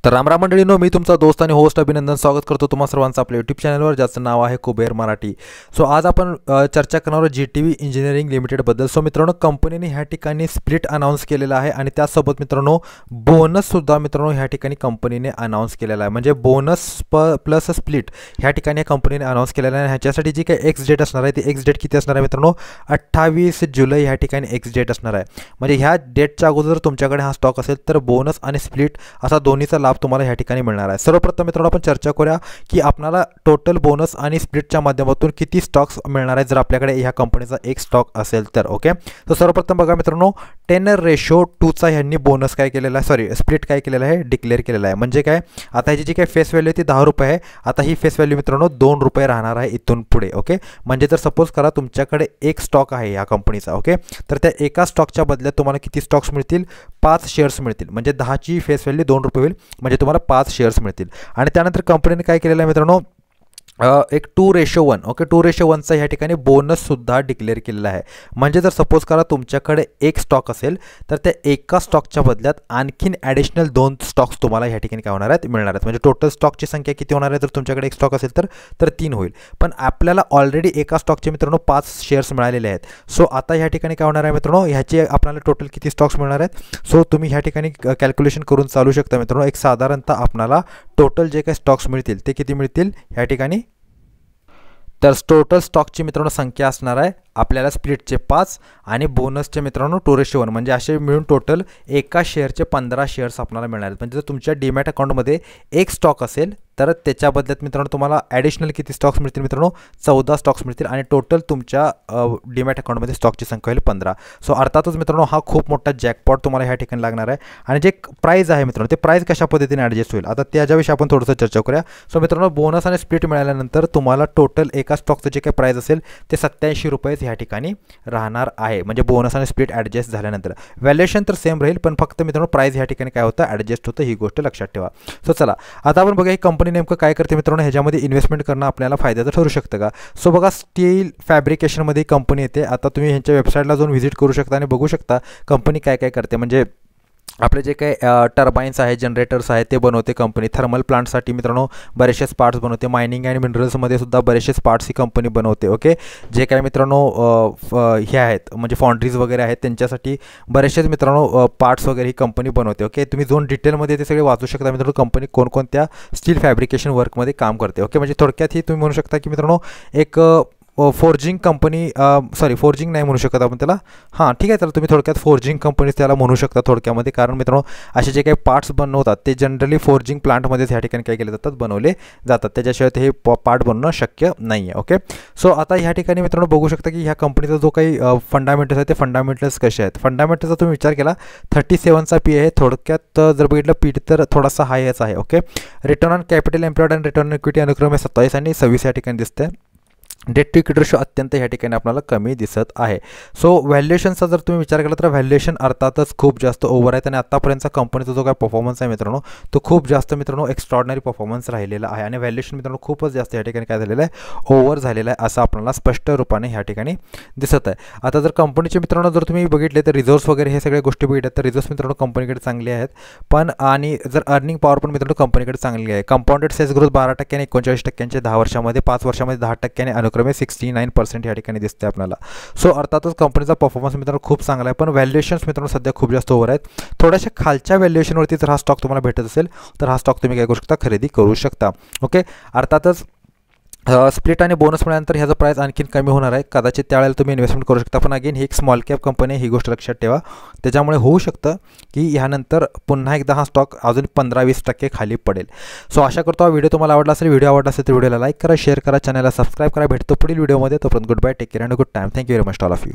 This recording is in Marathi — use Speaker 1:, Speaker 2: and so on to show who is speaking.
Speaker 1: तर रामराम मंडळींनो, मी तुमचा दोस्त आणि होस्ट अभिनंदन स्वागत करतो तुम्हा सर्वांचं आपल्या यूट्यूब चॅनलवर, ज्याचं नाव आहे कुबेर मराठी. सो आज आपण चर्चा करणार आहोत GTV इंजिनिअरिंग लिमिटेडबद्दल. सो मित्रांनो, कंपनीने ह्या ठिकाणी स्प्लिट अनाऊन्स केलेला आहे आणि त्यासोबत मित्रांनो बोनससुद्धा मित्रांनो ह्या ठिकाणी कंपनीने अनाऊन्स केलेला आहे. म्हणजे बोनस प्लस स्प्लिट ह्या ठिकाणी कंपनीने अनाऊन्स केलेला आहे. ह्याच्यासाठी जी काही एक्स डेट असणार आहे ती एक्स डेट किती असणार आहे मित्रांनो, 28 जुलै ह्या ठिकाणी एक्स डेट असणार आहे. म्हणजे ह्या डेटच्या अगोदर तुमच्याकडे हा स्टॉक असेल तर बोनस आणि स्प्लिट असा दोन्हीचा लाभ तुम्हाला ह्या ठिकाणी मिळणार आहे. सर्वप्रथम मित्रांनो आपण चर्चा करूया की आपल्याला टोटल बोनस आणि स्प्लिटच्या माध्यमातून किती स्टॉक्स मिळणार आहेत जर आपल्याकडे ह्या कंपनीचा एक स्टॉक असेल तर. ओके, तर सर्वप्रथम बघा मित्रांनो, 10:2 ह्यांनी बोनस काय केलेला आहे, सॉरी स्प्लिट काय केलेला आहे, डिक्लेअर केलेला आहे. म्हणजे काय, आता ह्याची जी काही फेस व्हॅल्यू ती 10 रुपये आहे, आता ही फेस व्हॅल्यू मित्रांनो 2 रुपये राहणार आहे इथून पुढे. ओके, म्हणजे जर सपोज करा तुमच्याकडे एक स्टॉक आहे या कंपनीचा, ओके, तर त्या एका स्टॉकच्या बदल्यात तुम्हाला किती स्टॉक्स मिळतील, 5 शेअर्स मिळतील. म्हणजे 10ची फेस व्हॅल्यू 2 रुपये होईल, म्हणजे तुम्हाला 5 शेअर्स मिळतील. आणि त्यानंतर कंपनीने काय केलेलं आहे मित्रांनो, एक 2:1, ओके, 2:1चा ह्या ठिकाणी बोनससुद्धा डिक्लेअर केलेला आहे. म्हणजे जर सपोज करा तुमच्याकडे एक स्टॉक असेल तर त्या एका स्टॉकच्या बदल्यात आणखीन ॲडिशनल 2 स्टॉक्स तुम्हाला ह्या ठिकाणी काय होणार आहेत, मिळणार आहेत. म्हणजे टोटल स्टॉकची संख्या किती होणार आहे, जर तुमच्याकडे एक स्टॉक असेल तर 3 होईल. पण आपल्याला ऑलरेडी एका स्टॉकचे मित्रांनो 5 शेअर्स मिळालेले आहेत. सो आता ह्या ठिकाणी काय होणार आहे मित्रांनो, ह्याचे आपल्याला टोटल किती स्टॉक्स मिळणार आहेत. सो तुम्ही ह्या ठिकाणी कॅल्क्युलेशन करून चालू शकता मित्रांनो. एक साधारणतः आपल्याला टोटल जे काही स्टॉक्स मिळतील ते किती मिळतील ह्या ठिकाणी, तर टोटल स्टॉकची मित्रांनो संख्या असणार आहे आपल्याला स्प्लिटचे 5 आणि बोनसचे मित्रांनो 2:1, म्हणजे असे मिळून टोटल एका शेअरचे 15 शेअर्स आपल्याला मिळणार आहेत. म्हणजे जर तुमच्या डीमॅट अकाउंटमध्ये एक स्टॉक असेल तर त्याच्या बदल्यात मित्रांनो तुम्हाला ॲडिशनल किती स्टॉक्स मिळतील मित्रांनो, 14 स्टॉक्स मिळतील आणि टोटल तुमच्या डीमॅट अकाउंटमध्ये स्टॉकची संख्या होईल 15. सो अर्थातच मित्रांनो हा खूप मोठा जॅकपॉट तुम्हाला ह्या ठिकाणी लागणार आहे. आणि जे प्राईज आहे मित्रांनो, ते प्राईज कशा पद्धतीने ॲडजस्ट होईल आता त्याच्याविषयी आपण थोडंसं चर्चा करूया. सो मित्रांनो, बोनस आणि स्प्लिट मिळाल्यानंतर तुम्हाला टोटल एका स्टॉकचं जे काही प्राईज असेल ते 87 रुपये ह्या ठिकाणी राहणार आहे. म्हणजे बोनस आणि स्प्लिट ॲडजस्ट झाल्यानंतर व्हॅल्युएशन तर सेम राहील, पण फक्त मित्रांनो प्राईज ह्या ठिकाणी काय होतं, ॲडजस्ट होतं, ही गोष्ट लक्षात ठेवा. सो चला आता आपण बघा ही कंपनी नेमकं काय करते मित्रांनो, ह्याच्यामध्ये इन्व्हेस्टमेंट करणं आपल्याला फायद्याचं ठरू शकतं का. सो बघा, स्टील फॅब्रिकेशनमध्ये कंपनी येते. आता तुम्ही ह्यांच्या वेबसाईटला जाऊन व्हिजिट करू शकता आणि बघू शकता कंपनी काय काय करते. म्हणजे आपले जे काही टर्बाईन्स आहेत, जनरेटर्स आहेत ते बनवते कंपनी. थर्मल प्लांटसाठी मित्रांनो बरेचसेच पार्ट्स बनवते. मायनिंग आणि मिनरल्समध्ये सुद्धा बरेचसेच पार्ट्स ही कंपनी बनवते. ओके, जे काही मित्रांनो हे आहेत म्हणजे फॉन्ड्रीज वगैरे आहेत त्यांच्यासाठी बरेचसेच मित्रांनो पार्ट्स वगैरे ही कंपनी बनवते. ओके, तुम्ही जाऊन डिटेलमध्ये ते सगळे वाचू शकता मित्रांनो, कंपनी कोणकोणत्या स्टील फॅब्रिकेशन वर्कमध्ये काम करते. ओके, म्हणजे थोडक्यात ही तुम्ही म्हणू शकता की मित्रांनो एक फोर्जिंग कंपनी, सॉरी फोर्जिंग नाही म्हणू शकत आपण त्याला, हां ठीक आहे, तर तुम्ही थोडक्यात फोर्जिंग कंपनीज त्याला म्हणू शकता थोडक्यामध्ये. कारण मित्रांनो असे जे काही पार्ट्स बनवतात ते जनरली फोर्जिंग प्लांटमध्येच ह्या ठिकाणी काय केले जातात, बनवले जातात. त्याच्याशिवाय ते हे पार्ट बनवणं शक्य नाही आहे. ओके, सो आता ह्या ठिकाणी मित्रांनो बघू शकता की ह्या कंपनीचा जो काही फंडामेंटल्स आहे ते फंडामेंटल्स कसे आहेत. फंडामेंटलचा तुम्ही विचार केला 37चा पी आहे. थोडक्यात जर बघितलं पी तर थोडासा हायच आहे. Okay, return on capital employed आणि रिटर्न ऑन इक्विटी अनुक्रमे 27 आणि 26 या ठिकाणी दिसते. डेट टू इक्विटी रेशो अत्यंत ह्या ठिकाणी आपल्याला कमी दिसत आहे. सो व्हॅल्युएशनचा जर तुम्ही विचार केला तर व्हॅल्युएशन अर्थातच खूप जास्त ओव्हर आहे आणि आत्तापर्यंतचा कंपनीचा जो काय परफॉर्मन्स आहे मित्रांनो तो खूप जास्त मित्रांनो एक्स्ट्रॉर्डनरी परफॉर्मन्स राहिलेला आहे आणि व्हॅल्युएशन मित्रांनो खूपच जास्त या ठिकाणी काय झालेलं आहे, ओव्हर झालेलं आहे असं आपल्याला स्पष्ट रूपाने ह्या ठिकाणी दिसत आहे. आता जर कंपनीचे मित्रांनो जर तुम्ही बघितले तर रिझर्व्स वगैरे हे सगळ्या गोष्टी बघितल्या तर रिझर्व्स मित्रांनो कंपनीकडे चांगले आहेत, पण आणि जर अर्निंग पॉवर पण मित्रांनो कंपनीकडे चांगली आहे. कंपाऊंडेड सेल्स ग्रोथ 12% 39% 10 वर्षामध्ये, 5 वर्षामध्ये 10% अनुक्रमे 69% या ठिकाणी दिसते आपल्याला. सो अर्थातच कंपनीचा परफॉर्मन्स मित्रांनो खूप चांगला आहे, पण व्हॅल्युएशन्स मित्रांनो सध्या खूप जास्त ओव्हर आहेत. थोड्याशा खालच्या व्हॅल्युएशनवरती जर हा स्टॉक तुम्हाला भेटत असेल तर हा स्टॉक तुम्ही काय करू शकता, खरेदी करू शकता. ओके, अर्थातच स्प्लिट आणि बोनस मिळाल्यानंतर ह्याचा प्राईस आणखीन कमी होणार आहे. कदाचित त्यावेळेला तुम्ही इन्व्हेस्टमेंट करू शकता, पण अगेन ही एक स्मॉल कॅप कंपनी आहे, ही गोष्ट लक्षात ठेवा. त्याच्यामुळे होऊ शकतं की ह्यानंतर पुन्हा एकदा हा स्टॉक अजून 15-20% खाली पडेल. सो आशा करतो हा व्हिडिओ तुम्हाला आवडला असेल. व्हिडिओ आवडला असेल तर व्हिडिओला लाईक करा, शेअर करा, चॅनलला सबस्क्राईब करा. भेटतो पुढील व्हिडिओमध्ये. तोपर्यंत good bye, take care and good time. Thank you very much all of you.